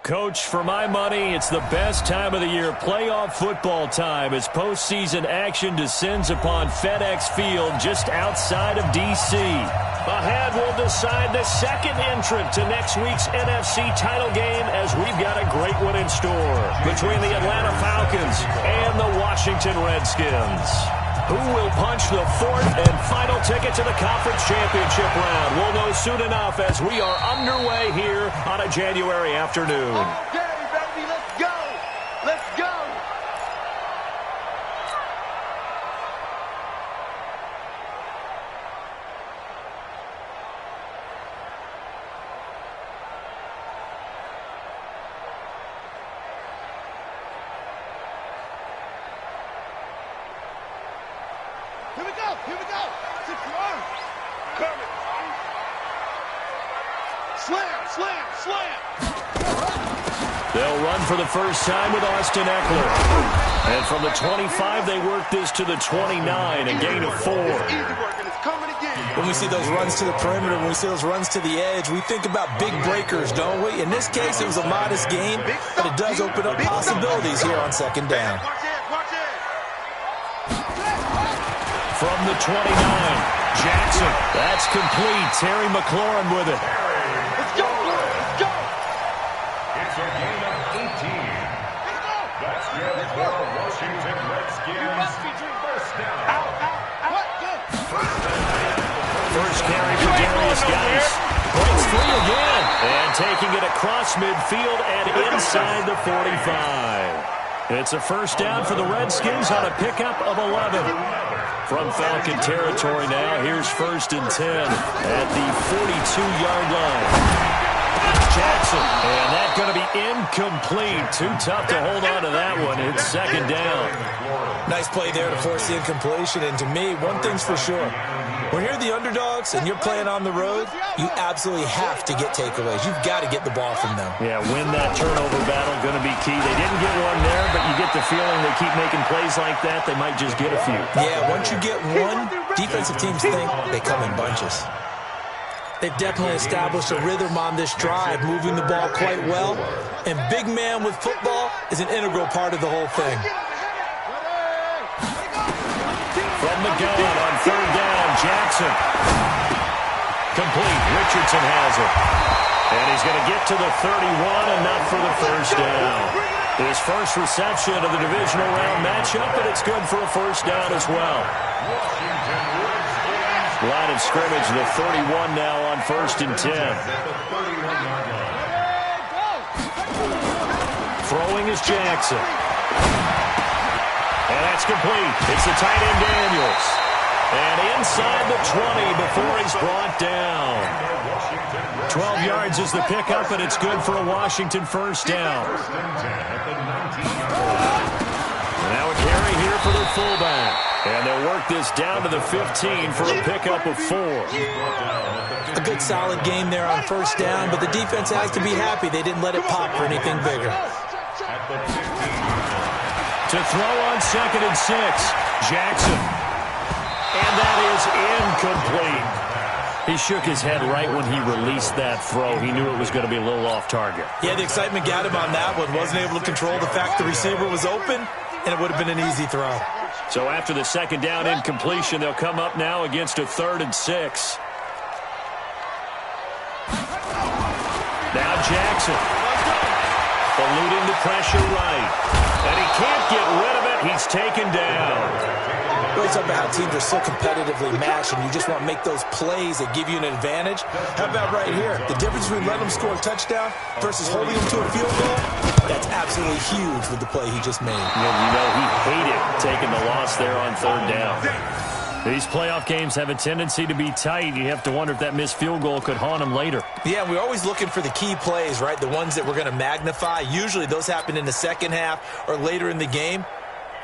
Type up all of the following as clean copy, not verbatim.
Coach, for my money, it's the best time of the year, playoff football time, as postseason action descends upon FedEx Field just outside of D.C. Ahead, we'll decide the second entrant to next week's NFC title game, as we've got a great one in store between the Atlanta Falcons and the Washington Redskins. Who will punch the fourth and final ticket to the conference championship round? We'll know soon enough as we are underway here on a January afternoon. Okay, baby, let's go. Let's go. Here we go. Here we go. 6-1. Coming. Slam, slam, slam. They'll run for the first time with Austin Eckler. And from the 25, they work this to the 29, a gain of 4. When we see those runs to the perimeter, when we see those runs to the edge, we think about big breakers, don't we? In this case, it was a modest gain, but it does open up possibilities here on second down. From the 29, Jackson. That's complete. Terry McLaurin with it. Let's go. Let's go. It's a gain of 18. That's good for Washington Redskins. First down. First carry for Darius Geis. Breaks free again. And taking it across midfield and inside the 45. It's a first down for the Redskins on a pickup of 11. From Falcon territory now, here's 1st and 10 at the 42-yard line. Jackson, and that's going to be incomplete. Too tough to hold on to that one. It's second down. Nice play there to force the incompletion, and to me, one thing's for sure. When you're the underdogs and you're playing on the road, you absolutely have to get takeaways. You've got to get the ball from them. Yeah, win that turnover battle, going to be key. They didn't get one there, but you get the feeling they keep making plays like that, they might just get a few. Yeah, once you get one, defensive teams think they come in bunches. They've definitely established a rhythm on this drive, moving the ball quite well. And big man with football is an integral part of the whole thing. From the gun on third down, Jackson. Complete. Richardson has it. And he's going to get to the 31, enough for the first down. His first reception of the divisional round matchup, and it's good for a first down as well. Line of scrimmage, the 31 now on 1st and 10. Throwing is Jackson. And that's complete. It's the tight end Daniels. And inside the 20 before he's brought down. 12 yards is the pickup, and it's good for a Washington first down. Now a carry here for their fullback. And they'll work this down to the 15 for a pickup of 4. A good solid game there on first down, but the defense has to be happy they didn't let it pop for anything bigger. To throw on 2nd and 6, Jackson. And that is incomplete. He shook his head right when he released that throw. He knew it was going to be a little off target. Yeah, the excitement got him on that one. Wasn't able to control the fact the receiver was open, and it would have been an easy throw. So after the second down incompletion, they'll come up now against a 3rd and 6. Now Jackson. Eluding the pressure right. And he can't get rid of it. He's taken down. It's about how teams are so competitively matched, and you just want to make those plays that give you an advantage. How about right here? The difference between letting them score a touchdown versus holding them to a field goal, that's absolutely huge with the play he just made. You know, he hated taking the loss there on 3rd down. These playoff games have a tendency to be tight. You have to wonder if that missed field goal could haunt him later. Yeah, we're always looking for the key plays, right? The ones that we're going to magnify. Usually those happen in the second half or later in the game.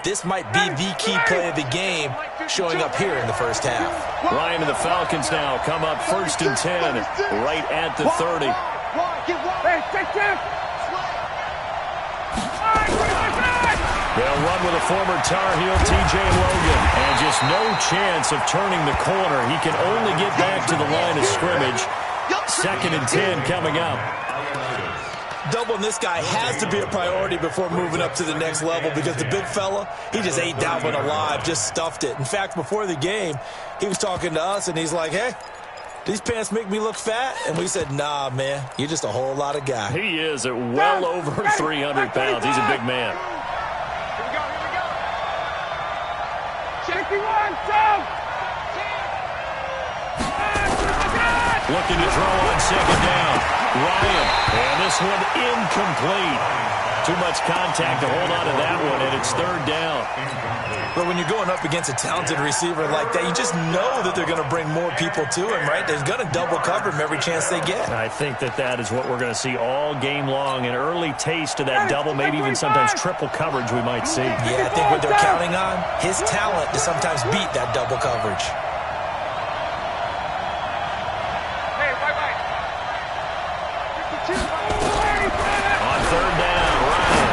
This might be the key play of the game showing up here in the first half. Ryan and the Falcons now come up 1st and 10 right at the 30. They'll run with a former Tar Heel, T.J. Logan. And just no chance of turning the corner. He can only get back to the line of scrimmage. 2nd and 10 coming up. Doubling this guy has to be a priority before moving up to the next level because the big fella, he just ate that one alive, just stuffed it. In fact, before the game, he was talking to us, and he's like, hey, these pants make me look fat? And we said, nah, man, you're just a whole lot of guy. He is at well over 300 pounds. He's a big man. Here we go, here we go. Shaky one, down. Looking to throw on second down. Ryan, and this one incomplete. Too much contact to hold on to that one, and it's third down. But when you're going up against a talented receiver like that, you just know that they're going to bring more people to him, right? They're going to double cover him every chance they get. I think that is what we're going to see all game long. An early taste of that double, maybe even sometimes triple coverage we might see. Yeah, I think what they're counting on, his talent to sometimes beat that double coverage. On third down, Ryan.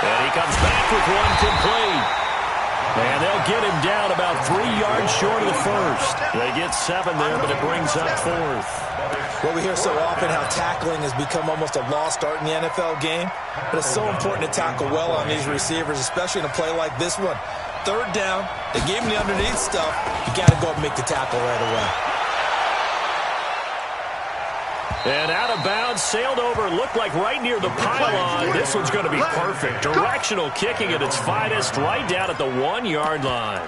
And he comes back with one complete. And they'll get him down about 3 yards short of the first. They get 7 there, but it brings up fourth. Well, we hear so often how tackling has become almost a lost art in the NFL game. But it's so important to tackle well on these receivers, especially in a play like this one. Third down, they gave him the underneath stuff. You got to go up and make the tackle right away. And out of bounds, sailed over, looked like right near the pylon. This one's going to be perfect. Directional kicking at its finest, right down at the 1 yard line.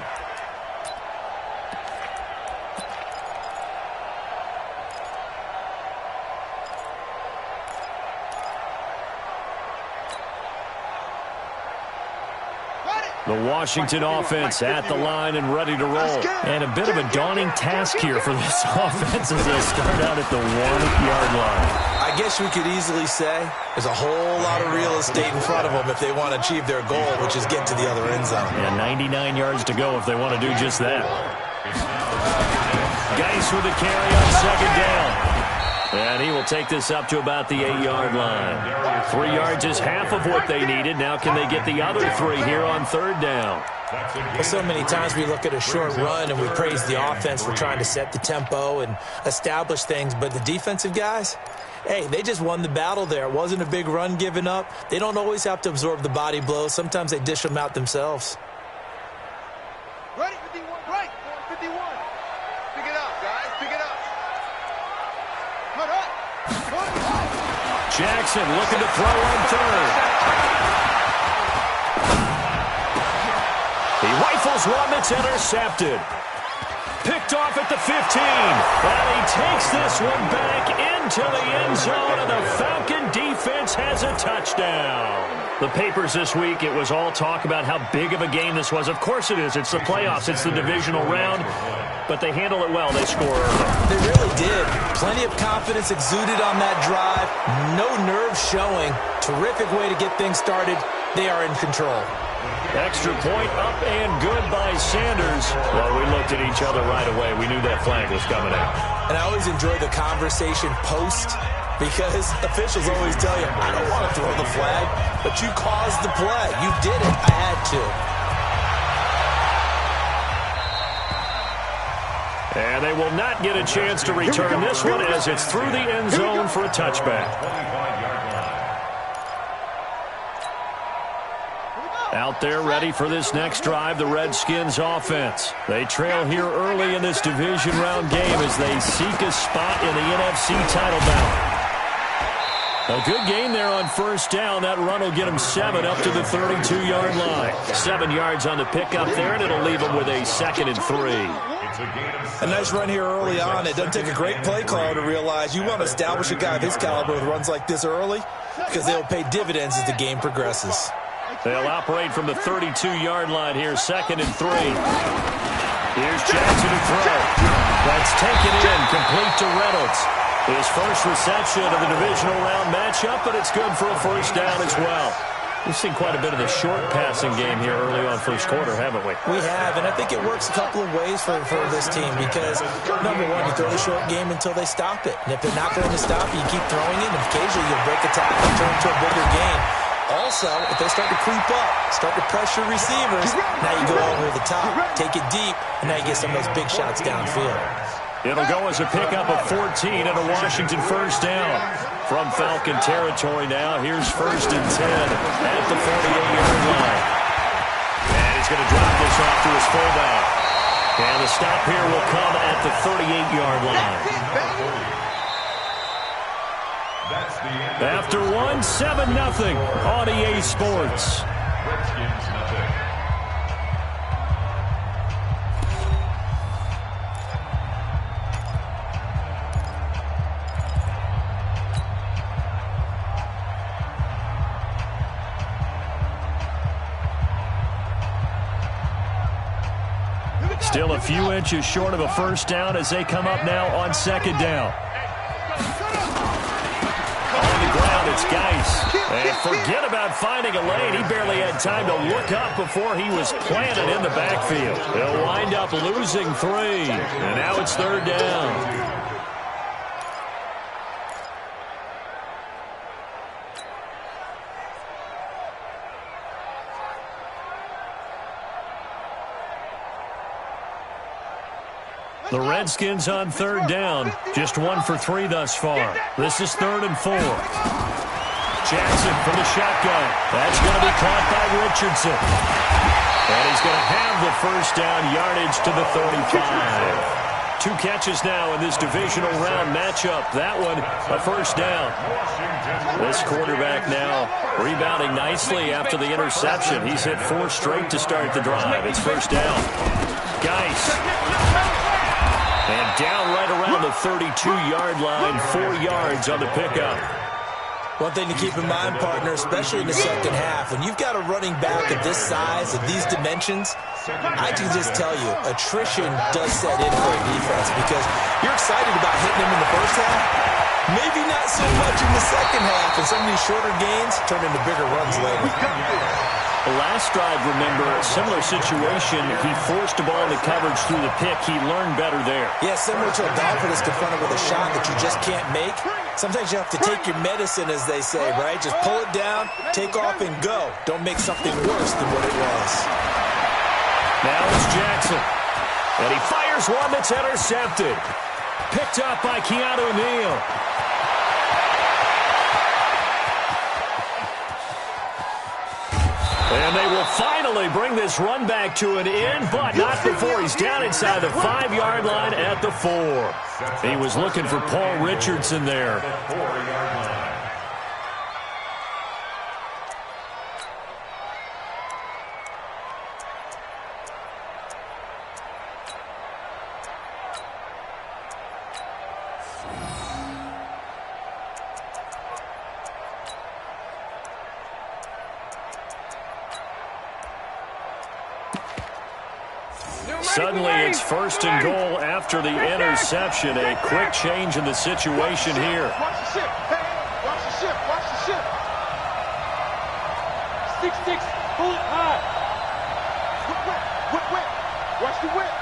The Washington offense at the line and ready to roll. And a bit of a daunting task here for this offense as they start out at the 1 yard line. I guess we could easily say there's a whole lot of real estate in front of them if they want to achieve their goal, which is get to the other end zone. And 99 yards to go if they want to do just that. Geis with the carry on second down. And he will take this up to about the 8 yard line. 3 yards is half of what they needed. Now can they get the other 3 here on third down? Well, so many times we look at a short run and we praise the offense for trying to set the tempo and establish things. But the defensive guys, hey, they just won the battle there. It wasn't a big run given up. They don't always have to absorb the body blows. Sometimes they dish them out themselves. Ready, 51, right, 51. Pick it up, guys, pick it up. Cut up. Jackson looking to throw on third. He rifles one that's intercepted. Picked off at the 15. And he takes this one back into the end zone, and the Falcon defense has a touchdown. The papers this week, it was all talk about how big of a game this was. Of course it is. It's the playoffs. It's the divisional round. But they handle it well. They score early. They really did. Plenty of confidence exuded on that drive. No nerves showing. Terrific way to get things started. They are in control. Extra point up and good by Sanders. Well, we looked at each other right away. We knew that flag was coming out. And I always enjoy the conversation post because officials always tell you, I don't want to throw the flag, but you caused the play. You did it. I had to. And they will not get a chance to return this one as it's through the end zone for a touchback. Out there ready for this next drive, the Redskins offense. They trail here early in this division round game as they seek a spot in the NFC title battle. A good game there on first down. That run will get them 7 up to the 32-yard line. 7 yards on the pickup there, and it'll leave them with a 2nd and 3. A nice run here early on. It doesn't take a great play caller to realize you want to establish a guy of his caliber with runs like this early because they'll pay dividends as the game progresses. They'll operate from the 32-yard line here, 2nd and 3. Here's Jackson to throw. That's taken in, complete to Reynolds. His first reception of the divisional round matchup, but it's good for a first down as well. We've seen quite a bit of the short passing game here early on first quarter, haven't we? We have, and I think it works a couple of ways for this team because, number one, you throw the short game until they stop it. And if they're not going to stop it, you keep throwing it, and occasionally you'll break a tackle and turn it into a bigger game. Also, if they start to creep up, start to pressure receivers, now you go over the top, take it deep, and now you get some of those big shots downfield. It'll go as a pickup of 14 and a Washington first down. From Falcon territory now, here's 1st and 10 at the 48-yard line. And he's going to drop this off to his fullback. And the stop here will come at the 38-yard line. After 7-0 on EA Sports. Redskins nothing. Still a few inches short of a first down as they come up now on 2nd down. On the ground, it's Geis. And forget about finding a lane. He barely had time to look up before he was planted in the backfield. They'll wind up losing 3. And now it's 3rd down. The Redskins on 3rd down. Just 1 for 3 thus far. This is 3rd and 4. Jackson from the shotgun. That's going to be caught by Richardson. And he's going to have the first down yardage to the 35. 2 catches now in this divisional round matchup. That one, a first down. This quarterback now rebounding nicely after the interception. He's hit 4 straight to start the drive. It's first down. Geis. And down right around the 32-yard line, 4 yards on the pickup. One thing to keep in mind, partner, especially in the second half, when you've got a running back of this size, of these dimensions, I can just tell you, attrition does set in for a defense because you're excited about hitting him in the first half. Maybe not so much in the second half, and some of these shorter gains turn into bigger runs later. The last drive, remember, similar situation. He forced a ball into coverage through the pick. He learned better there. Yeah, similar to a golfer that's confronted with a shot that you just can't make. Sometimes you have to take your medicine, as they say, right? Just pull it down, take off, and go. Don't make something worse than what it was. Now it's Jackson. And he fires one that's intercepted. Picked up by Keanu Neal. And they will finally bring this run back to an end, but not before he's down inside the 5-yard line at the 4. He was looking for Paul Richardson there. Suddenly, it's 1st and goal after the interception. A quick change in the situation here. Watch the ship. Hey, watch the ship. Watch the ship. 6-6. Pull it high. Whip. Watch the whip.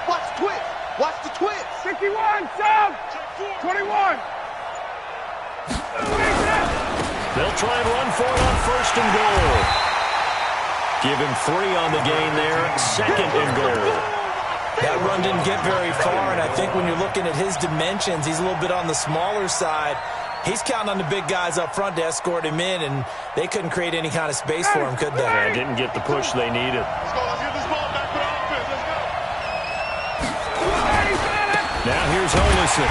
Watch the twist. Watch the twist. 61, sub. 21. They'll try and run for it on 1st and goal. Give him 3 on the gain there. 2nd and goal. That run didn't get very far, and I think when you're looking at his dimensions, he's a little bit on the smaller side. He's counting on the big guys up front to escort him in, and they couldn't create any kind of space for him, could they? Yeah, didn't get the push they needed. Let's go. Let's get this ball back for the offense. Let's go. Now here's Olison.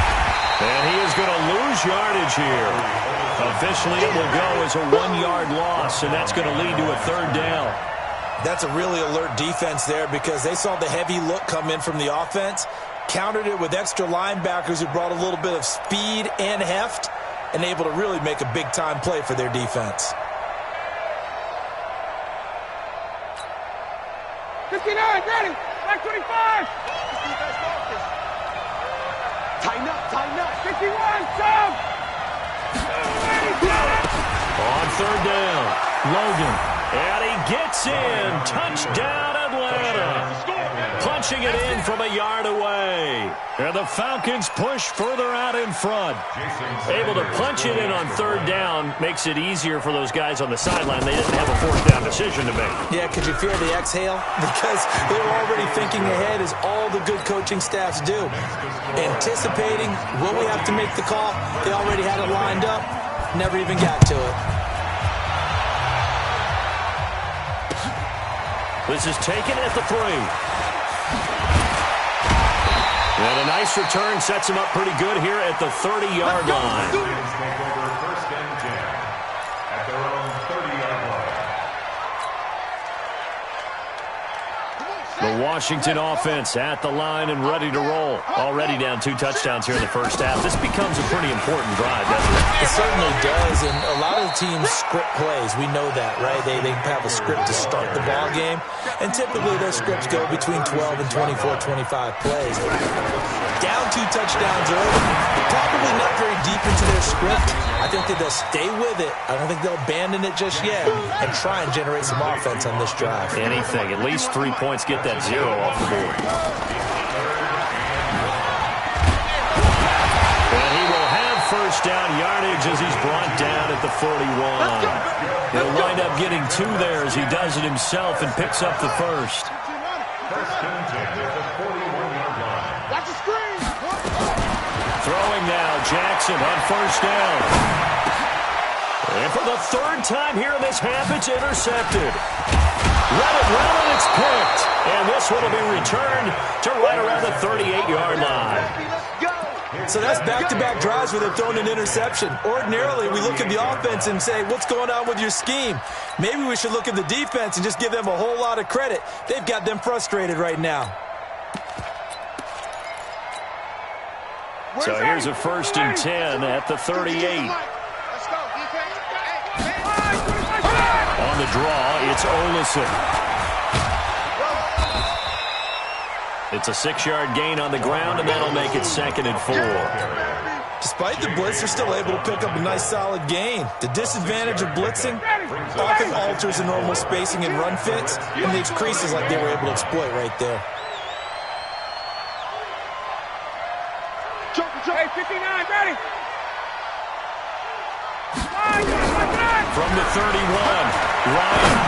And he is going to lose yardage here. Officially, it will go as a 1-yard loss, and that's going to lead to a 3rd down. That's a really alert defense there because they saw the heavy look come in from the offense, countered it with extra linebackers who brought a little bit of speed and heft, and able to really make a big-time play for their defense. 59, ready. Back 25. Tighten up. 51, sub. On 3rd down, Logan. And he gets in. Touchdown, Atlanta. Punching it in from a yard away. And the Falcons push further out in front. Able to punch it in on third down makes it easier for those guys on the sideline. They didn't have a fourth down decision to make. Yeah, could you feel the exhale? Because they were already thinking ahead, as all the good coaching staffs do. Anticipating, will we have to make the call? They already had it lined up. Never even got to it. This is taken at the 3. And a nice return sets him up pretty good here at the 30-yard line. Take over 1st and 10 at their own 30-yard line. The Washington offense at the line and ready to roll. Already down 2 touchdowns here in the first half. This becomes a pretty important drive, doesn't it? It certainly does, and a lot of the teams script plays. We know that, right? They have a script to start the ball game, and typically those scripts go between 12 and 24, 25 plays. Down 2 touchdowns early, probably not very deep into their script. I think that they'll stay with it. I don't think they'll abandon it just yet and try and generate some offense on this drive. Anything. At least 3 points, get that 0 off the board. And he will have first down yardage as he's brought down at the 41. He'll wind up getting 2 there as he does it himself and picks up the first. 1st and 10 at the 41-yard line. Watch the screen. Throwing now, Jackson on first down. And for the 3rd time here in this half, it's intercepted. Let it run, and it's picked. And this one will be returned to right around the 38-yard line. So that's back-to-back drives where they've thrown an interception. Ordinarily, we look at the offense and say, what's going on with your scheme? Maybe we should look at the defense and just give them a whole lot of credit. They've got them frustrated right now. So here's a 1st and 10 at the 38. Let's go, defense. On the draw, it's Olison. It's a 6-yard gain on the ground, and that'll make it 2nd and 4. Despite the blitz, they're still able to pick up a nice, solid gain. The disadvantage of blitzing often alters the normal spacing and run fits and leaves creases like they were able to exploit right there. Hey, 59, ready. From the 31, Ryan.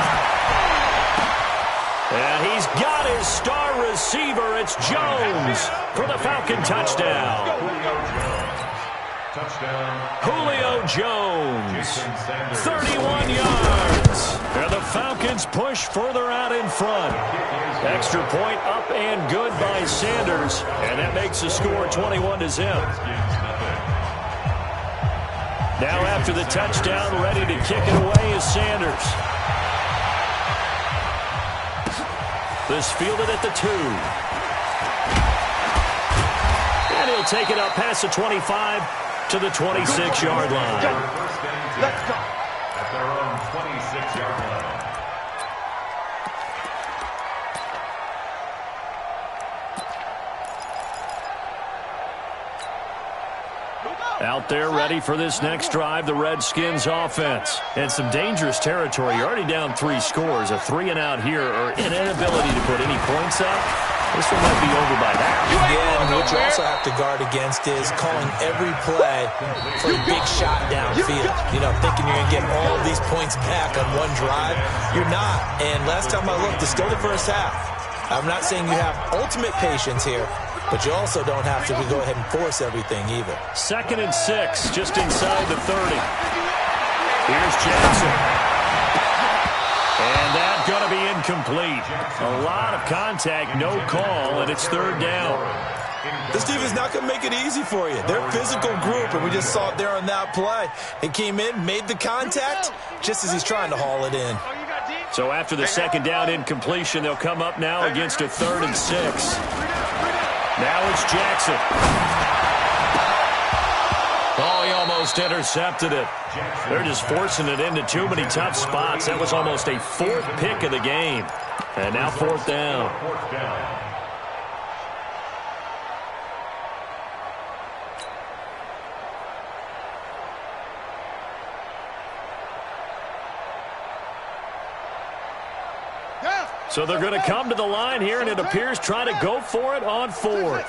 And he's got his star receiver. It's Jones for the Falcon touchdown. Julio Jones, 31 yards. And the Falcons push further out in front. Extra point up and good by Sanders. And that makes the score 21-0. Now after the touchdown, ready to kick it away is Sanders. This fielded at the 2. And he'll take it up past the 25 to the 26-yard line. Let's go. At their own 26-yard line. Out there ready for this next drive, the Redskins offense. And some dangerous territory. You're already down 3 scores. A 3-and-out here or an inability to put any points up. This one might be over by half. Yeah, and what you also have to guard against is calling every play for a big shot downfield. You know, thinking you're going to get all these points back on one drive. You're not. And last time I looked, it's still the first half. I'm not saying you have ultimate patience here, but you also don't have to go ahead and force everything either. 2nd and 6, just inside the 30. Here's Jackson. And that's going to be incomplete. A lot of contact, no call, and it's 3rd down. This team is not going to make it easy for you. They're a physical group, and we just saw it there on that play. He came in, made the contact, just as he's trying to haul it in. So after the 2nd down incompletion, they'll come up now against a 3rd and 6. Now it's Jackson. Oh, he almost intercepted it. They're just forcing it into too many tough spots. That was almost a 4th pick of the game. And now 4th down. So they're going to come to the line here, and it appears trying to go for it on fourth.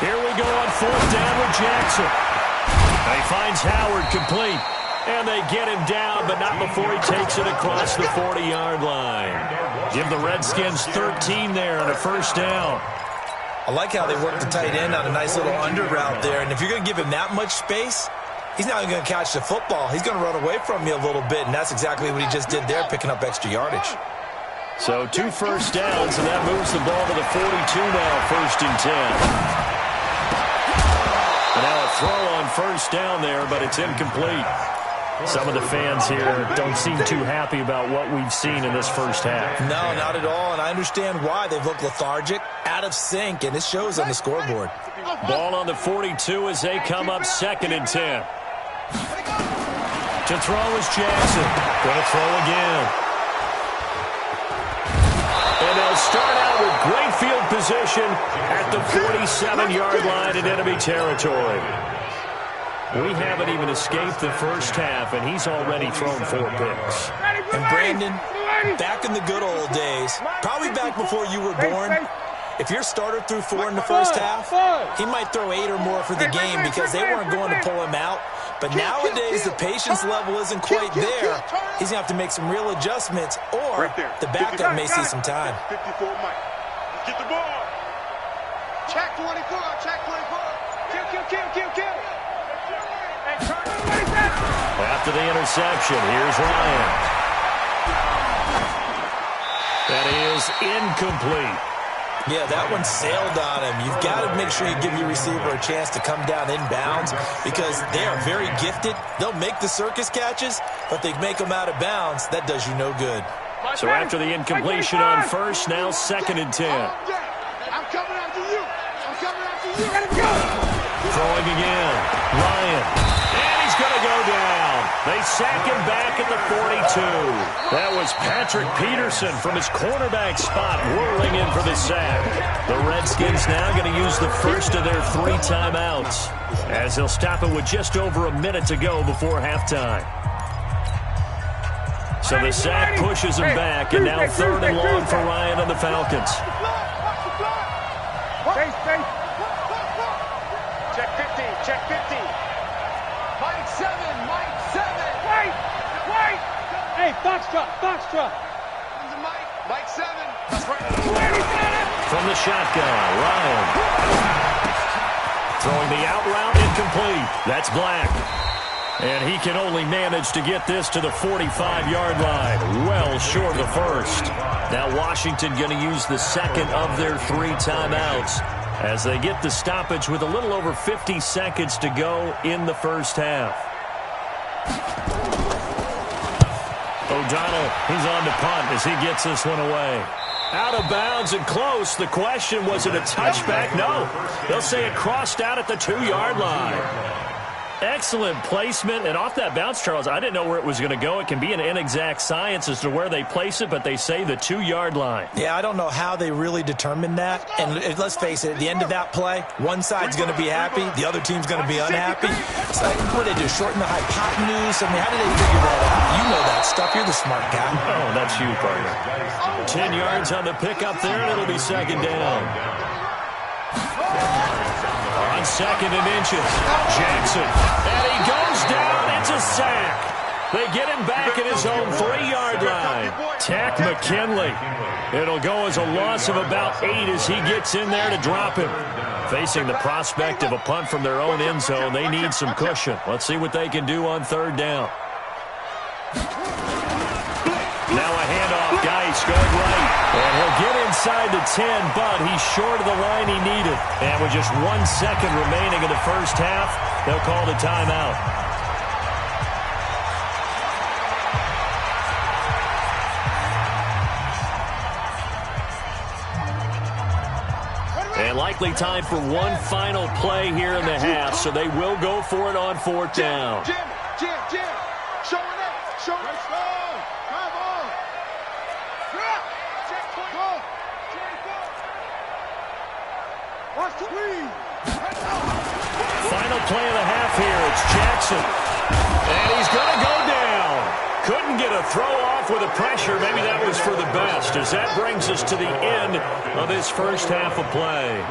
Here we go on fourth down with Jackson. He finds Howard complete. And they get him down, but not before he takes it across the 40-yard line. Give the Redskins 13 there on a first down. I like how they work the tight end on a nice little under route there. And if you're going to give him that much space, he's not even going to catch the football. He's going to run away from you a little bit, and that's exactly what he just did there, picking up extra yardage. So 2 first downs, and that moves the ball to the 42 now, first and 10. And now a throw on first down there, but it's incomplete. Some of the fans here don't seem too happy about what we've seen in this first half. No, not at all, and I understand why. They've looked lethargic, out of sync, and it shows on the scoreboard. Ball on the 42 as they come up second and 10. To throw is Jackson. Going to throw again. And they'll start out with great field position at the 47-yard line in enemy territory. We haven't even escaped the first half, and he's already thrown 4 picks. And Brandon, back in the good old days, probably back before you were born, if your starter threw 4 in the first half, he might throw 8 or more for the game because they weren't going to pull him out. But nowadays, the patience level isn't quite there. He's going to have to make some real adjustments, or the backup may see some time. 54 Mike. Get the ball. Check 24. Check 24. Kill. After the interception, here's Ryan. That is incomplete. Yeah, that one sailed on him. You've got to make sure you give your receiver a chance to come down inbounds because they are very gifted. They'll make the circus catches, but they make them out of bounds. That does you no good. So after the incompletion on first, now second and 10. I'm coming after you. Throwing again. Ryan. And he's going to go down. They sack him back at the 42. That was Patrick Peterson from his cornerback spot whirling in for the sack. The Redskins now going to use the first of their 3 timeouts as they'll stop it with just over a minute to go before halftime. So the sack pushes him back, and now 3rd and long for Ryan and the Falcons. Check 50. Mike 7. Wait. Hey, Foxtrot. Mike 7. That's right. From the shotgun, Ryan. Throwing the out route, incomplete. That's Black. And he can only manage to get this to the 45-yard line. Well short of the first. Now Washington going to use the second of their 3 timeouts as they get the stoppage with a little over 50 seconds to go in the first half. O'Donnell, he's on to punt as he gets this one away. Out of bounds and close. The question, was it a touchback? No. They'll say it crossed out at the 2-yard line. Excellent placement, and off that bounce, Charles, I didn't know where it was going to go. It can be an inexact science as to where they place it, but they say the 2-yard line. Yeah, I don't know how they really determined that. And let's face it, at the end of that play, one side's going to be happy, the other team's going to be unhappy. It's like, what did they do, shorten the hypotenuse? I mean, how did they figure that out? You know that stuff. You're the smart guy. Oh, that's you, partner. 10 yards on the pickup there, and it'll be second down. On second and inches, Jackson. And he goes down. It's a sack. They get him back at his own 3-yard line. Tack McKinley. It'll go as a loss of about 8 as he gets in there to drop him. Facing the prospect of a punt from their own end zone, they need some cushion. Let's see what they can do on 3rd down. Now a handoff, Geis going right. And he'll get inside the 10, but he's short of the line he needed. And with just 1 second remaining in the first half, they'll call the timeout. And likely time for one final play here in the half, so they will go for it on 4th down. Jim. Showing up. Drive on. Check. Go. Watch the lead. Final play of the half here. It's Jackson. And he's going to go down. Couldn't get a throw off off with the pressure. Maybe that was for the best, as that brings us to the end of this first half of play.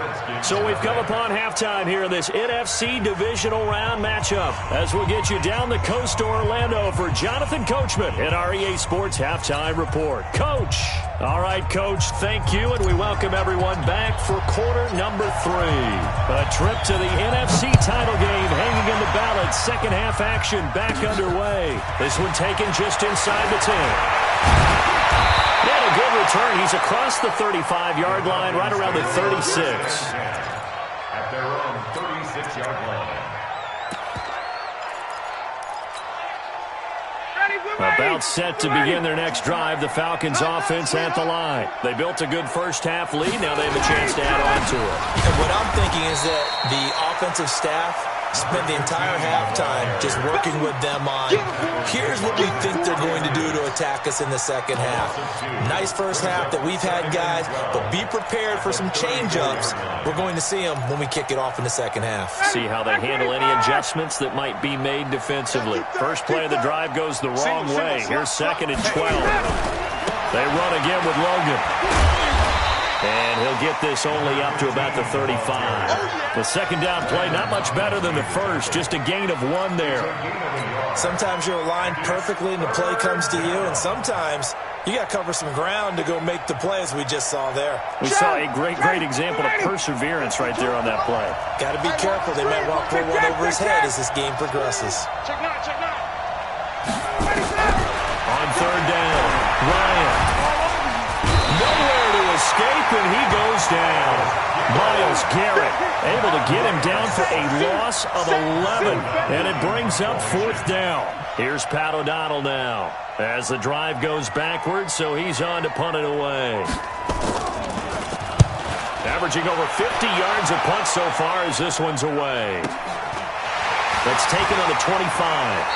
So we've come upon halftime here in this NFC divisional round matchup, as we'll get you down the coast to Orlando for Jonathan Coachman at our EA Sports Halftime Report. Coach. All right, Coach, thank you, and we welcome everyone back for quarter number 3. A trip to the NFC title game hanging in the balance. Second half action back underway. This one taken just inside the 10. And a good return. He's across the 35-yard line, right around the 36. At their own 36-yard line. About set to begin their next drive. The Falcons offense at the line. They built a good first half lead. Now they have a chance to add on to it. And what I'm thinking is that the offensive staff spent the entire halftime just working with them on, here's what we think they're going to do to attack us in the second half. Nice first half that we've had, guys, but be prepared for some change-ups. We're going to see them when we kick it off in the second half. See how they handle any adjustments that might be made defensively. First play of the drive goes the wrong way. Here's 2nd and 12. They run again with Logan. And he'll get this only up to about the 35. The second down play, not much better than the first, just a gain of 1 there. Sometimes you're aligned perfectly and the play comes to you, and sometimes you got to cover some ground to go make the play, as we just saw there. We saw a great example of perseverance right there on that play. Got to be careful. They might well pull one over his head as this game progresses. Check nine. On third down, Ryan. Nowhere to escape, and he goes down. Myles Garrett able to get him down for a loss of 11, and it brings up 4th down. Here's Pat O'Donnell now as the drive goes backwards, so he's on to punt it away. Averaging over 50 yards a punt so far as this one's away. That's taken on the 25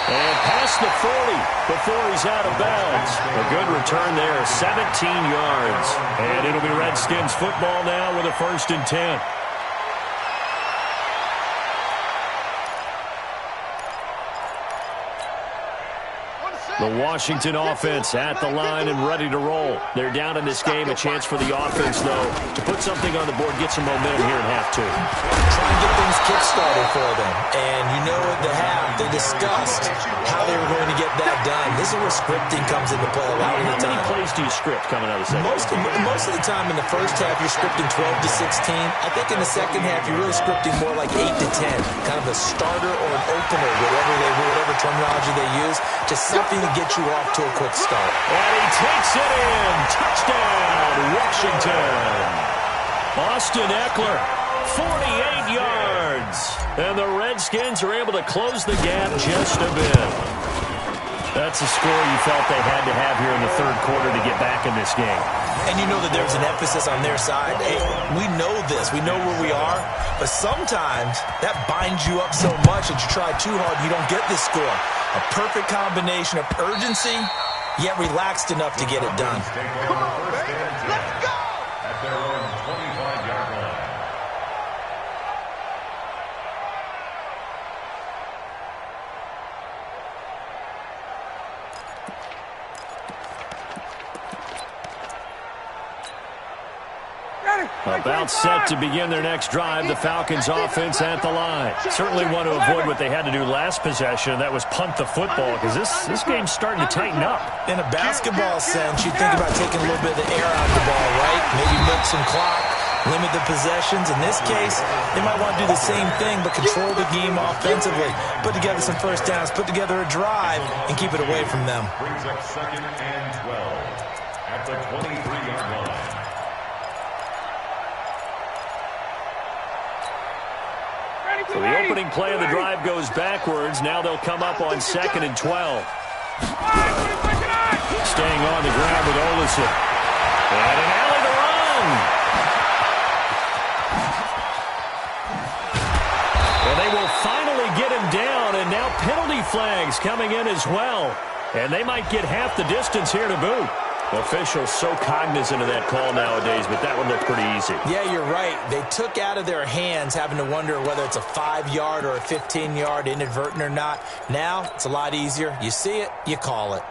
and past the 40 before he's out of bounds. A good return there, 17 yards. And it'll be Redskins football now with a 1st and 10. The Washington offense at the line and ready to roll. They're down in this game. A chance for the offense, though, to put something on the board, get some momentum here in half 2. Try and get things kick-started for them. And you know at the half, they discussed how they were going to get that done. This is where scripting comes into play a lot of the time. How many plays do you script coming out of the second half? Most of the time in the first half, you're scripting 12 to 16. I think in the second half, you're really scripting more like 8 to 10. Kind of a starter or an opener, whatever terminology they use. Just something to get you off to a quick start. And he takes it in. Touchdown, Washington. Austin Eckler, 48 yards. And the Redskins are able to close the gap just a bit. That's a score you felt they had to have here in the third quarter to get back in this game. And you know that there's an emphasis on their side. Hey, we know this. We know where we are. But sometimes that binds you up so much that you try too hard, you don't get this score. A perfect combination of urgency, yet relaxed enough to get it done. Come on, baby. Let's go! At their own 25-yard line. About set to begin their next drive, the Falcons offense at the line. Certainly want to avoid what they had to do last possession, that was punt the football, because this game's starting to tighten up. In a basketball sense, you think about taking a little bit of the air out of the ball, right? Maybe milk some clock, limit the possessions. In this case, they might want to do the same thing, but control the game offensively. Put together some first downs, put together a drive, and keep it away from them. Brings up 2nd and 12 at the 23-yard line. So the opening play of the drive goes backwards. Now they'll come up on 2nd and 12. Staying on the ground with Olsen. And an alley to run. And they will finally get him down, and now penalty flags coming in as well. And they might get half the distance here to boot. Officials so cognizant of that call nowadays, but that one looked pretty easy. Yeah, you're right. They took out of their hands having to wonder whether it's a 5-yard or a 15-yard, inadvertent or not. Now, it's a lot easier. You see it, you call it.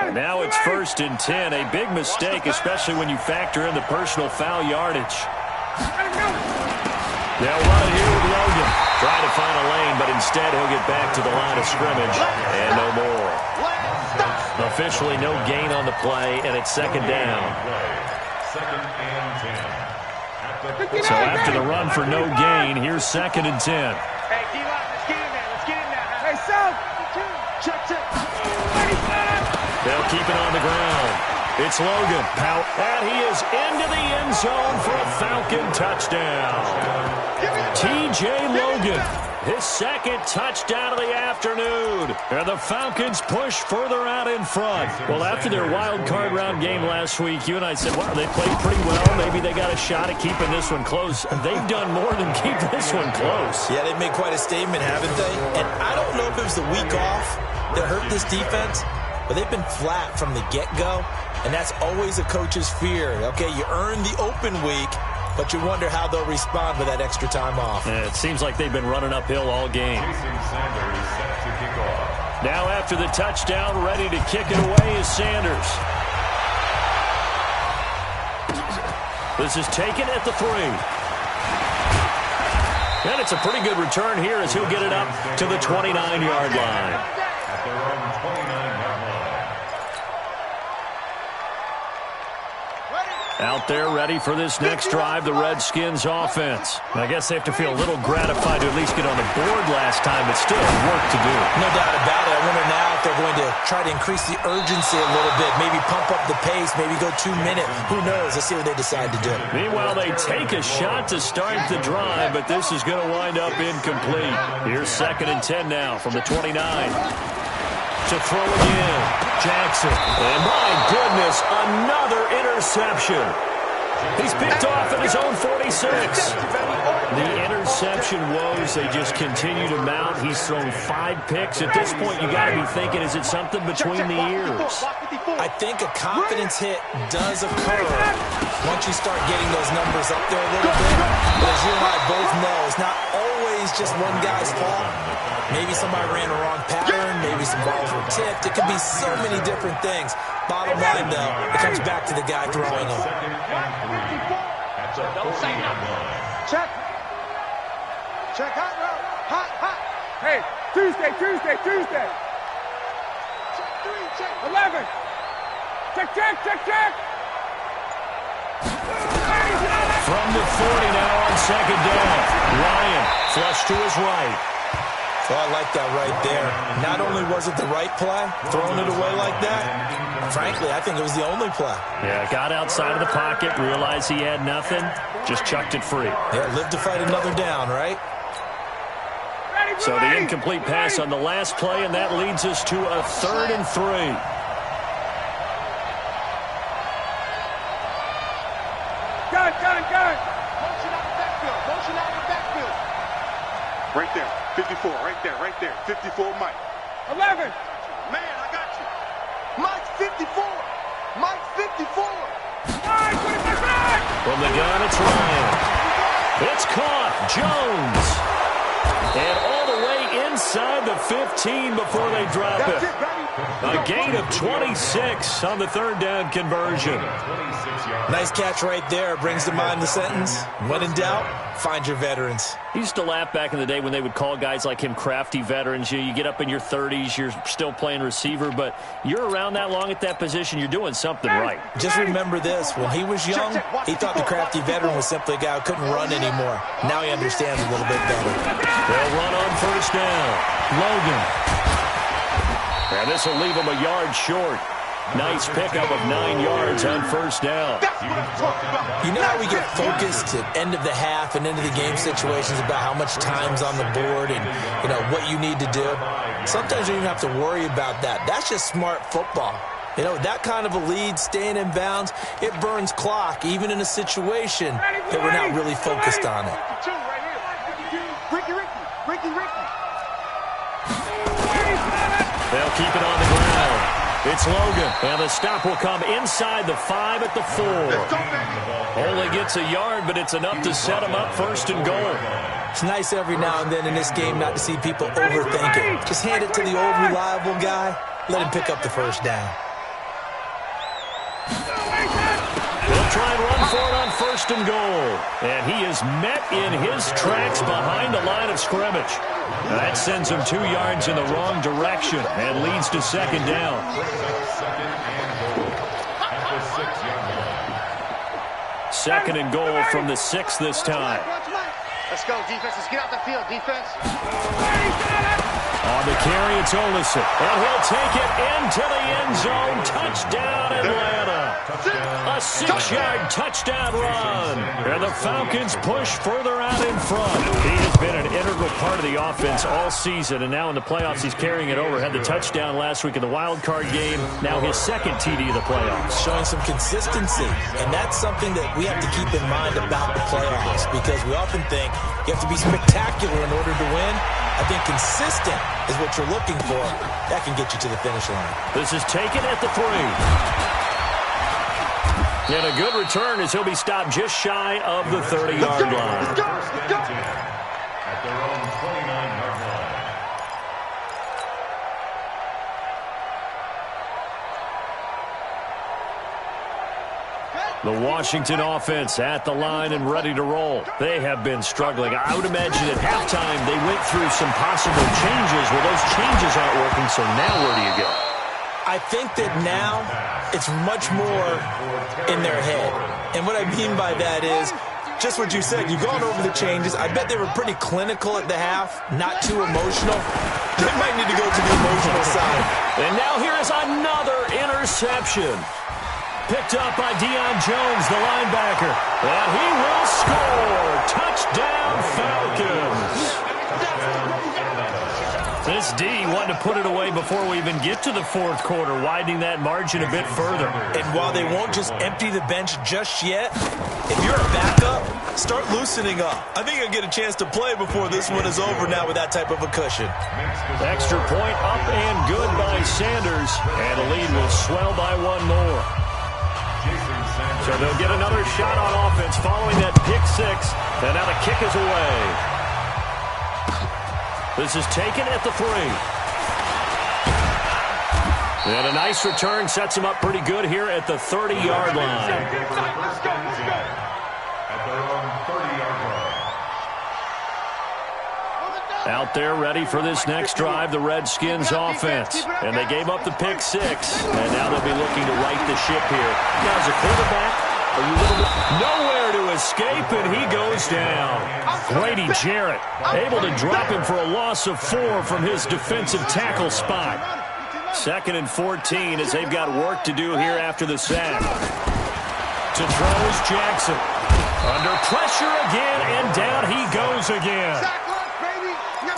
And now it's 1st and 10. A big mistake, especially when you factor in the personal foul yardage. They'll run it here with Logan. Trying to find a lane, but instead he'll get back to the line of scrimmage. And no more. Officially no gain on the play, and it's 2nd down. So after the run for no gain, here's 2nd and 10. Hey, D-line, let's get in there. Let's get in there. Hey, Sal. Check. They'll keep it on the ground. It's Logan. And he is into the end zone for a Falcon touchdown. T.J. Logan, his 2nd touchdown of the afternoon. And the Falcons push further out in front. Well, after their wild card round game last week, you and I said, wow, they played pretty well. Maybe they got a shot at keeping this one close. They've done more than keep this one close. Yeah, they've made quite a statement, haven't they? And I don't know if it was the week off that hurt this defense, but they've been flat from the get-go, and that's always a coach's fear. Okay, you earn the open week, but you wonder how they'll respond with that extra time off. Yeah, it seems like they've been running uphill all game. Now after the touchdown, ready to kick it away is Sanders. This is taken at the 3. And it's a pretty good return here as he'll get it up to the 29-yard line. At their own 29-yard line. Out there ready for this next drive, the Redskins offense. I guess they have to feel a little gratified to at least get on the board last time, but still work to do. No doubt about it. I wonder now if they're going to try to increase the urgency a little bit, maybe pump up the pace, maybe go 2 minutes. Who knows? Let's see what they decide to do. Meanwhile, they take a shot to start the drive, but this is going to wind up incomplete. Here's 2nd and 10 now from the 29. To throw again, Jackson. And my goodness, another interception. He's picked off at his own 46. The interception woes, they just continue to mount. He's thrown 5 picks. At this point, you got to be thinking, is it something between the ears? I think a confidence hit does occur once you start getting those numbers up there a little bit. But as you and I both know, it's not always just one guy's fault. Maybe somebody ran a wrong pattern. Maybe some balls were tipped. It could be so many different things. Bottom line, though, it comes back to the guy throwing them. Don't say nothing. Check. Hot route. Hot. Hey, Tuesday. Check 3. Check 11. Check. From the 40 now on 2nd down. Ryan flush to his right. Oh, I like that right there. Not only was it the right play, throwing it away like that, frankly, I think it was the only play. Yeah, got outside of the pocket, realized he had nothing, just chucked it free. Yeah, live to fight another down, right? So the incomplete pass on the last play, and that leads us to a 3rd and 3. Gun. Motion out the backfield. Right there. 54, right there. 54, Mike. 11. Man, I got you. Mike 54. From the gun, it's Ryan. It's caught. Jones. And all the way inside the 15 before they drop it. A gain of 26 on the 3rd down conversion. Nice catch right there. Brings to mind the sentence, when in doubt, find your veterans. He used to laugh back in the day when they would call guys like him crafty veterans. You get up in your 30s, you're still playing receiver, but you're around that long at that position, you're doing something right. Just remember this. When he was young, he thought the crafty veteran was simply a guy who couldn't run anymore. Now he understands a little bit better. They'll run on 1st down. Logan. And this will leave him a yard short. Nice pickup of 9 yards on 1st down. You know how we get focused at end of the half and into the game situations about how much time's on the board and, you know, what you need to do? Sometimes you don't even have to worry about that. That's just smart football. You know, that kind of a lead, staying in bounds, it burns clock, even in a situation that we're not really focused on it. They'll keep it on the ground. It's Logan, and the stop will come inside the 5 at the 4. Only gets a yard, but it's enough to set him up 1st and goal. It's nice every now and then in this game not to see people overthink it. Just hand it to the old reliable guy, let him pick up the 1st down. They'll try and run for it on 1st and goal. And he is met in his tracks behind the line of scrimmage. That sends him 2 yards in the wrong direction and leads to 2nd down. Second and goal from the 6 this time. Let's go, defense. Let's get out the field, defense. On the carry, it's Olison. And he'll take it into the end zone. Touchdown, Atlanta. A 6-yard touchdown run. And the Falcons push further out in front. He has been an integral part of the offense all season, and now in the playoffs he's carrying it over. Had the touchdown last week in the wild card game. Now his 2nd TD of the playoffs. Showing some consistency, and that's something that we have to keep in mind about the playoffs, because we often think you have to be spectacular in order to win. I think consistent is what you're looking for. That can get you to the finish line. This is taken at the 3. And a good return as he'll be stopped just shy of the 30-yard line. At their own 29-yard line. The Washington offense at the line and ready to roll. They have been struggling. I would imagine at halftime they went through some possible changes. Well, those changes aren't working, so now where do you go? I think that now it's much more in their head. And what I mean by that is just what you said. You've gone over the changes. I bet they were pretty clinical at the half, not too emotional. They might need to go to the emotional side. And now here is another interception. Picked up by Deion Jones, the linebacker. And he will score. Touchdown, Falcons. This D wanted to put it away before we even get to the 4th quarter, widening that margin a bit further. And while they won't just empty the bench just yet, if you're a backup, start loosening up. I think you'll get a chance to play before this one is over now with that type of a cushion. Extra point up and good by Sanders. And the lead will swell by 1 more. So they'll get another shot on offense following that pick 6. And now the kick is away. This is taken at the 3. And a nice return sets him up pretty good here at the 30-yard line. At their own 30-yard line. Out there ready for this next drive, the Redskins offense. And they gave up the pick 6. And now they'll be looking to right the ship here. Now as a quarterback, are you a little bit nowhere to escape, and he goes down. Grady Jarrett able to drop him for a loss of 4 from his defensive tackle spot. 2nd and 14 as they've got work to do here after the sack. To throw is Jackson. Under pressure again, and down he goes again.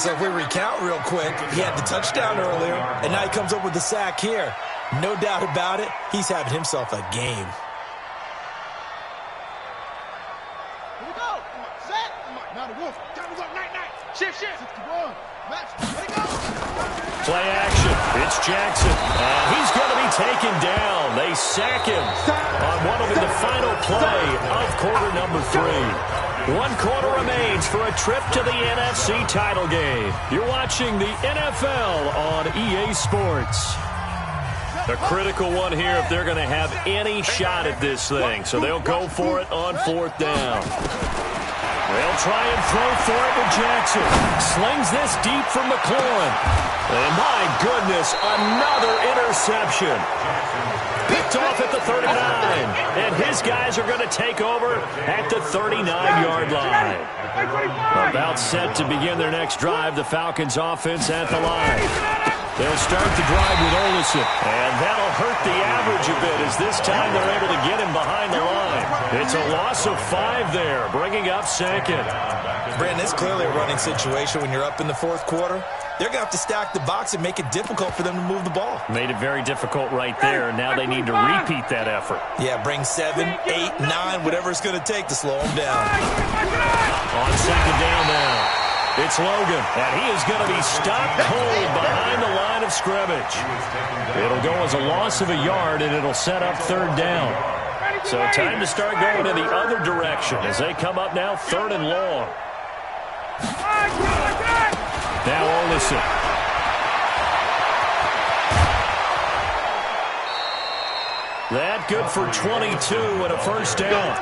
So if we recount real quick, he had the touchdown earlier, and now he comes up with the sack here. No doubt about it, he's having himself a game. Here we go. Set. Now the Wolf. Time to go. Night. Shift. 61. Match. Ready, go. Play action. It's Jackson. And he's going to be taken down. They sack him on what will be the final play of quarter number 3. 1 quarter remains for a trip to the NFC title game. You're watching the NFL on EA Sports. A critical one here if they're going to have any shot at this thing. So they'll go for it on 4th down. They'll try and throw for it with Jackson. Slings this deep from McLaurin. And my goodness, another interception. Picked off at the 39. And his guys are going to take over at the 39-yard line. About set to begin their next drive, the Falcons offense at the line. They'll start the drive with Olison. And that'll hurt the average a bit as this time they're able to get him behind the line. It's a loss of 5 there, bringing up 2nd. Brandon, it's clearly a running situation when you're up in the 4th quarter. They're going to have to stack the box and make it difficult for them to move the ball. Made it very difficult right there. Now they need to repeat that effort. Yeah, bring 7, 8, 9, whatever it's going to take to slow them down. On 2nd down now. It's Logan, and he is going to be stopped cold behind the line of scrimmage. It'll go as a loss of a yard, and it'll set up 3rd down. So time to start going in the other direction as they come up now 3rd and long. Now Olison. That good for 22 and a first down.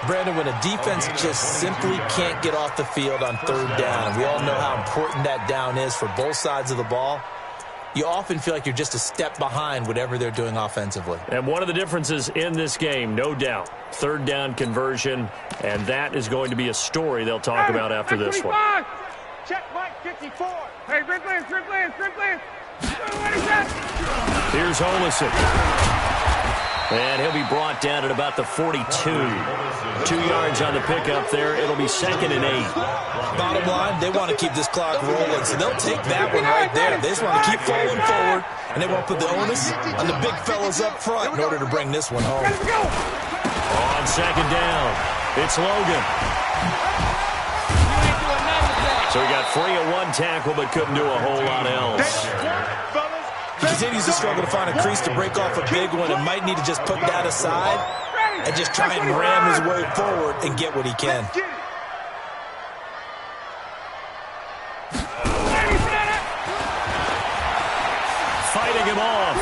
Brandon, when a defense just simply can't get off the field on third down, and we all know how important that down is for both sides of the ball, you often feel like you're just a step behind whatever they're doing offensively. And one of the differences in this game, no doubt, third down conversion, and that is going to be a story they'll talk about after this one. Check Mike 54. Hey, Brooklyn. Here's Olison. And he'll be brought down at about the 42. 2 yards on the pickup there. It'll be 2nd and 8. Bottom line, they want to keep this clock rolling, so they'll take that one right there. They just want to keep falling forward, and they want to put the onus on the big fellas up front in order to bring this one home. On 2nd down, it's Logan. So he got free of one tackle, but couldn't do a whole lot else. He continues to struggle to find a crease to break off a big one and might need to just put that aside and just try and ram his way forward and get what he can. Fighting him off.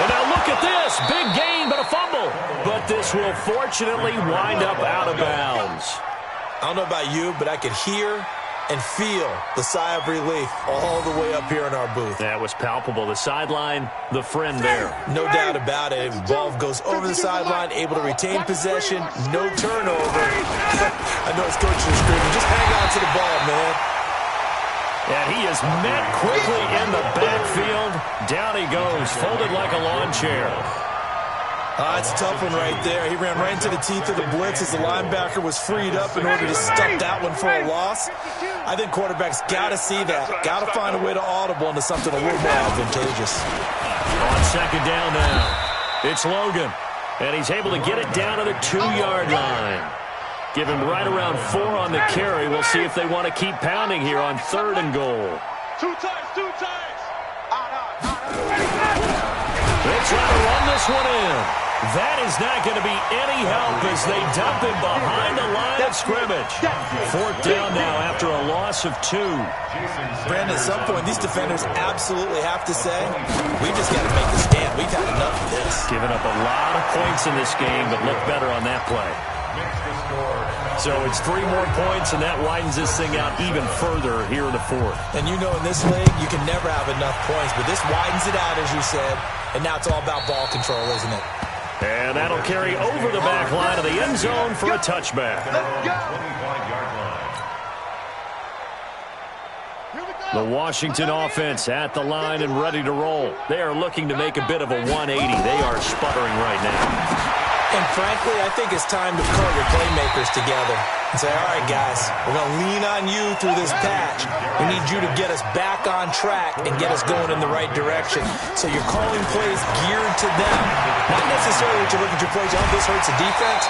And now look at this. Big gain, but a fumble. But this will fortunately wind up out of bounds. I don't know about you, but I could hear and feel the sigh of relief all the way up here in our booth. That was palpable. The sideline, the friend there. No doubt about it. Ball goes over the sideline, able to retain possession, no turnover. I know his coach is screaming, just hang on to the ball, man. And he is met quickly in the backfield. Down he goes, folded like a lawn chair. It's a tough one right there. He ran right into the teeth of the blitz as the linebacker was freed up in order to stuff that one for a loss. I think quarterbacks got to see that. Got to find a way to audible into something a little more advantageous. On 2nd down now, it's Logan. And he's able to get it down to the 2-yard line. Give him right around 4 on the carry. We'll see if they want to keep pounding here on 3rd and goal. 2 times. They try to run this one in. That is not going to be any help as they dump him behind the line of scrimmage. 4th down now after a loss of 2. Brandon, at some point, these defenders absolutely have to say, we just got to make a stand. We've had enough of this. Giving up a lot of points in this game, but look better on that play. So it's 3 more points, and that widens this thing out even further here in the 4th. And you know in this league, you can never have enough points, but this widens it out, as you said, and now it's all about ball control, isn't it? And that'll carry over the back line of the end zone for a touchback. The Washington offense at the line and ready to roll. They are looking to make a bit of a 180. They are sputtering right now. And frankly, I think it's time to call your playmakers together and say, all right, guys, we're going to lean on you through this patch. We need you to get us back on track and get us going in the right direction. So you're calling plays geared to them. Not necessarily what you look at your plays, oh, this hurts the defense.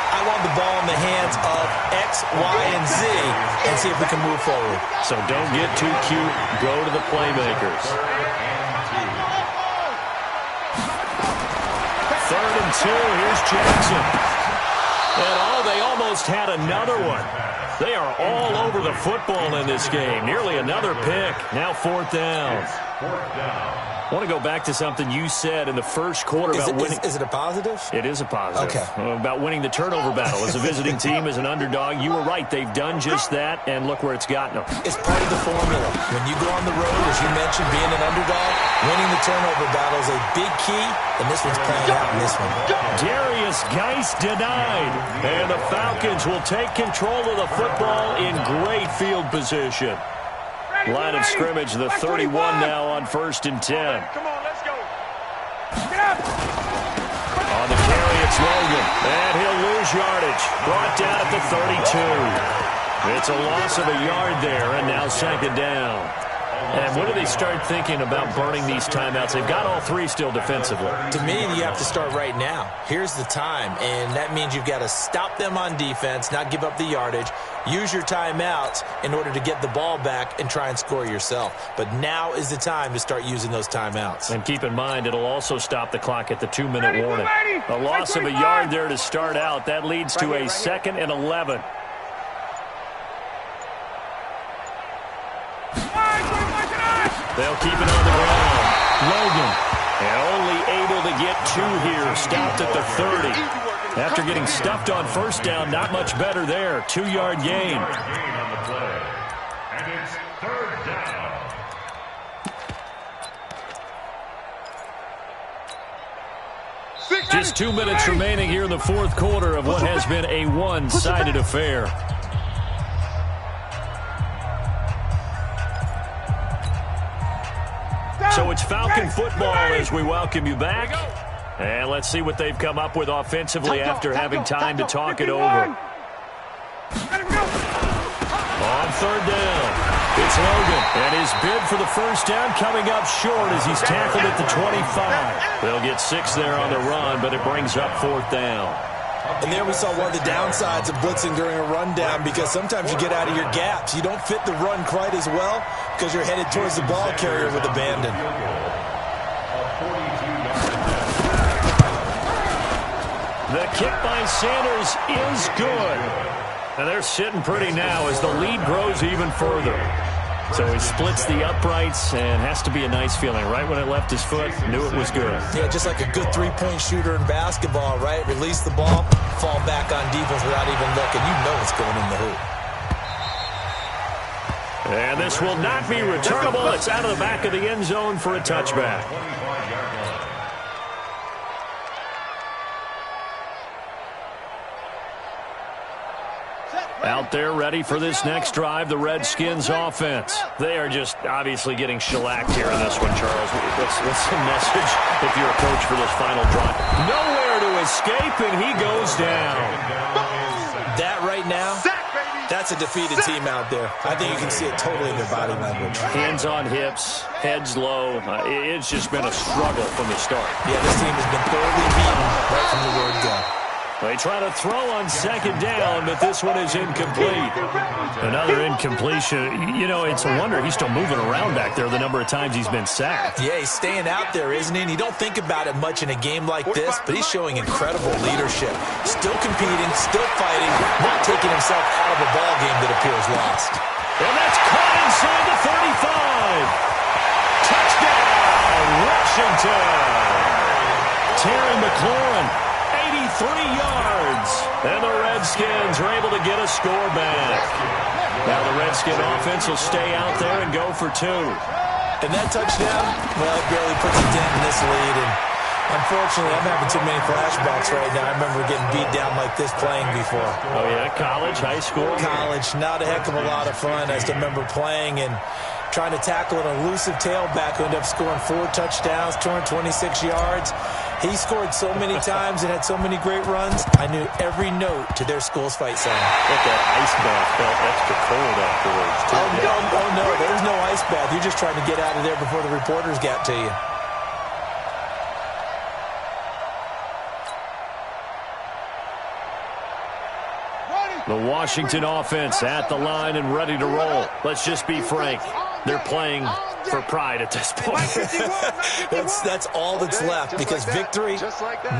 I want the ball in the hands of X, Y, and Z and see if we can move forward. So don't get too cute. Go to the playmakers. 3rd and 2. Here's Jackson. And they almost had another one. They are all over the football in this game. Nearly another pick. Now 4th down. I want to go back to something you said in the first quarter about winning. Is it a positive? It is a positive. Okay. About winning the turnover battle. As a visiting team, as an underdog, you were right. They've done just that, and look where it's gotten them. It's part of the formula. When you go on the road, as you mentioned, being an underdog, winning the turnover battle is a big key, and this one's playing out in this one. Darius Geist denied, and the Falcons will take control of the football in great field position. Line of scrimmage, the 31 now on 1st and 10. Come on, let's go. On the carry, it's Logan, and he'll lose yardage. Brought down at the 32. It's a loss of a yard there, and now 2nd down. And when do they start thinking about burning these timeouts? They've got all 3 still defensively. To me, you have to start right now. Here's the time, and that means you've got to stop them on defense, not give up the yardage, use your timeouts in order to get the ball back and try and score yourself. But now is the time to start using those timeouts. And keep in mind, it'll also stop the clock at the 2-minute warning. A loss of a yard there to start out. That leads to a 2nd and 11. They'll keep it on the ground. Logan. here, stopped at the 30. After getting stuffed on first down, not much better there. 2-yard gain. On the play. And it's third down. Just 2 minutes remaining here in the fourth quarter of what has been a one-sided affair. So it's Falcon football as we welcome you back. And let's see what they've come up with offensively after having time to talk it over. On third down, it's Logan. And his bid for the first down coming up short as he's tackled at the 25. They'll get 6 there on the run, but it brings up fourth down. And there we saw one of the downsides of blitzing during a rundown, because sometimes you get out of your gaps. You don't fit the run quite as well because you're headed towards the ball carrier with abandon. The kick by Sanders is good. And they're sitting pretty now as the lead grows even further. So he splits the uprights, and has to be a nice feeling. Right when it left his foot, knew it was good. Yeah, just like a good three-point shooter in basketball, right? Release the ball, fall back on defense without even looking. You know it's going in the hoop. And this will not be returnable. It's out of the back of the end zone for a touchback. Out there ready for this next drive, the Redskins offense. They are just obviously getting shellacked here in this one, Charles. What's the message if you're a coach for this final drive? Nowhere to escape, and he goes down. That right now, that's a defeated team out there. I think you can see it totally in their body language. Hands on hips, heads low. It's just been a struggle from the start. Yeah, this team has been thoroughly beaten right from the word go. They try to throw on second down, but this one is incomplete. Another incompletion. You know, it's a wonder he's still moving around back there the number of times he's been sacked. Yeah, he's staying out there, isn't he? And you don't think about it much in a game like this, but he's showing incredible leadership. Still competing, still fighting, not taking himself out of a ball game that appears lost. And that's caught inside the 35. Touchdown, Washington. Terry McLaurin. 83 yards, and the Redskins are able to get a score back. Now the Redskin offense will stay out there and go for 2. And that touchdown, well, it barely puts a dent in this lead. And unfortunately, I'm having too many flashbacks right now. I remember getting beat down like this playing before. Oh, yeah? College, high school? College. Not a heck of a lot of fun. I just remember playing and trying to tackle an elusive tailback who ended up scoring 4 touchdowns, 226 yards. He scored so many times and had so many great runs, I knew every note to their school's fight song. But that ice bath felt extra cold afterwards, too. Oh, no, there's no ice bath. You're just trying to get out of there before the reporters got to you. The Washington offense at the line and ready to roll. Let's just be frank. They're playing for pride at this point. that's all that's left, because victory,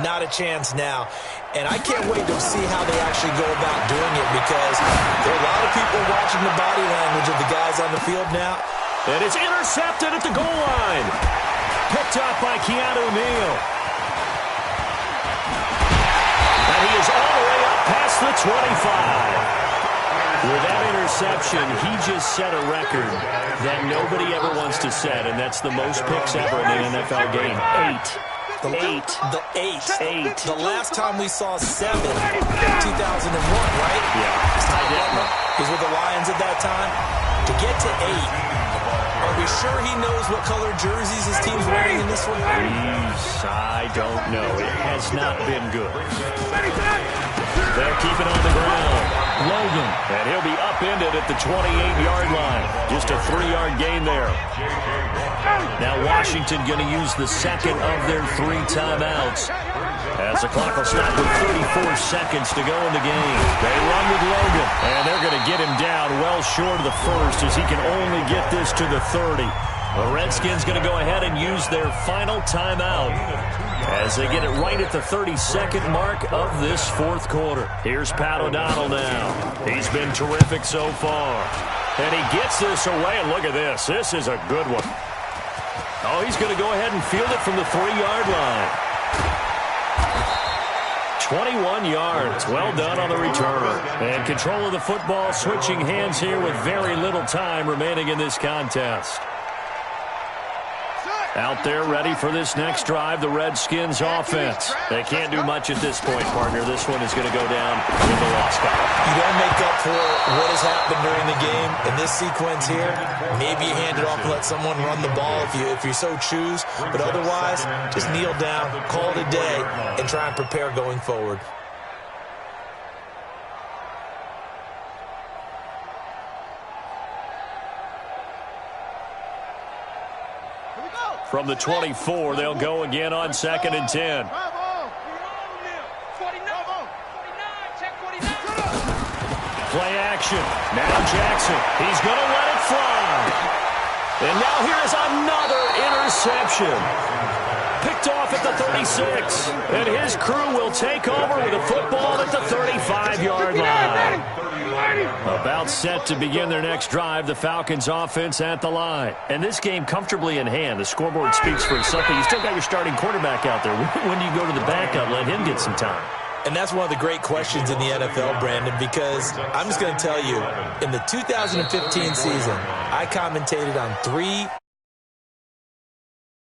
not a chance now. And I can't wait to see how they actually go about doing it, because there are a lot of people watching the body language of the guys on the field now. And it's intercepted at the goal line. Picked up by Keanu Neal. And he is all the way up past the 25. With that interception, he just set a record that nobody ever wants to set, and that's the most picks ever in an NFL game. 8. The last time we saw 7, 2001, right? Yeah. He was with the Lions at that time. To get to 8, are we sure he knows what color jerseys his team's wearing in this one? I don't know. It has not been good. They'll keep it on the ground. Logan, and he'll be upended at the 28-yard line. Just a 3-yard gain there. Now Washington going to use the second of their 3 timeouts, as the clock will stop with 34 seconds to go in the game. They run with Logan, and they're going to get him down well short of the first, as he can only get this to the 30. The Redskins going to go ahead and use their final timeout as they get it right at the 32nd mark of this fourth quarter. Here's Pat O'Donnell now. He's been terrific so far. And he gets this away, and look at this. This is a good one. Oh, he's going to go ahead and field it from the 3-yard line. 21 yards. Well done on the return. And control of the football switching hands here with very little time remaining in this contest. Out there ready for this next drive, the Redskins offense. They can't do much at this point, partner. This one is going to go down in the loss column. You don't make up for what has happened during the game. In this sequence here, maybe you hand it off and let someone run the ball if you so choose. But otherwise, just kneel down, call it a day, and try and prepare going forward. From the 24, they'll go again on 2nd and 10. Play action. Now Jackson. He's going to let it fly. And now here's another interception. Picked off at the 36. And his crew will take over with a football at the 35-yard line. About set to begin their next drive, the Falcons offense at the line. And this game comfortably in hand. The scoreboard speaks for itself, but you still got your starting quarterback out there. When do you go to the backup, let him get some time? And that's one of the great questions in the NFL, Brandon, because I'm just going to tell you, in the 2015 season, I commentated on 3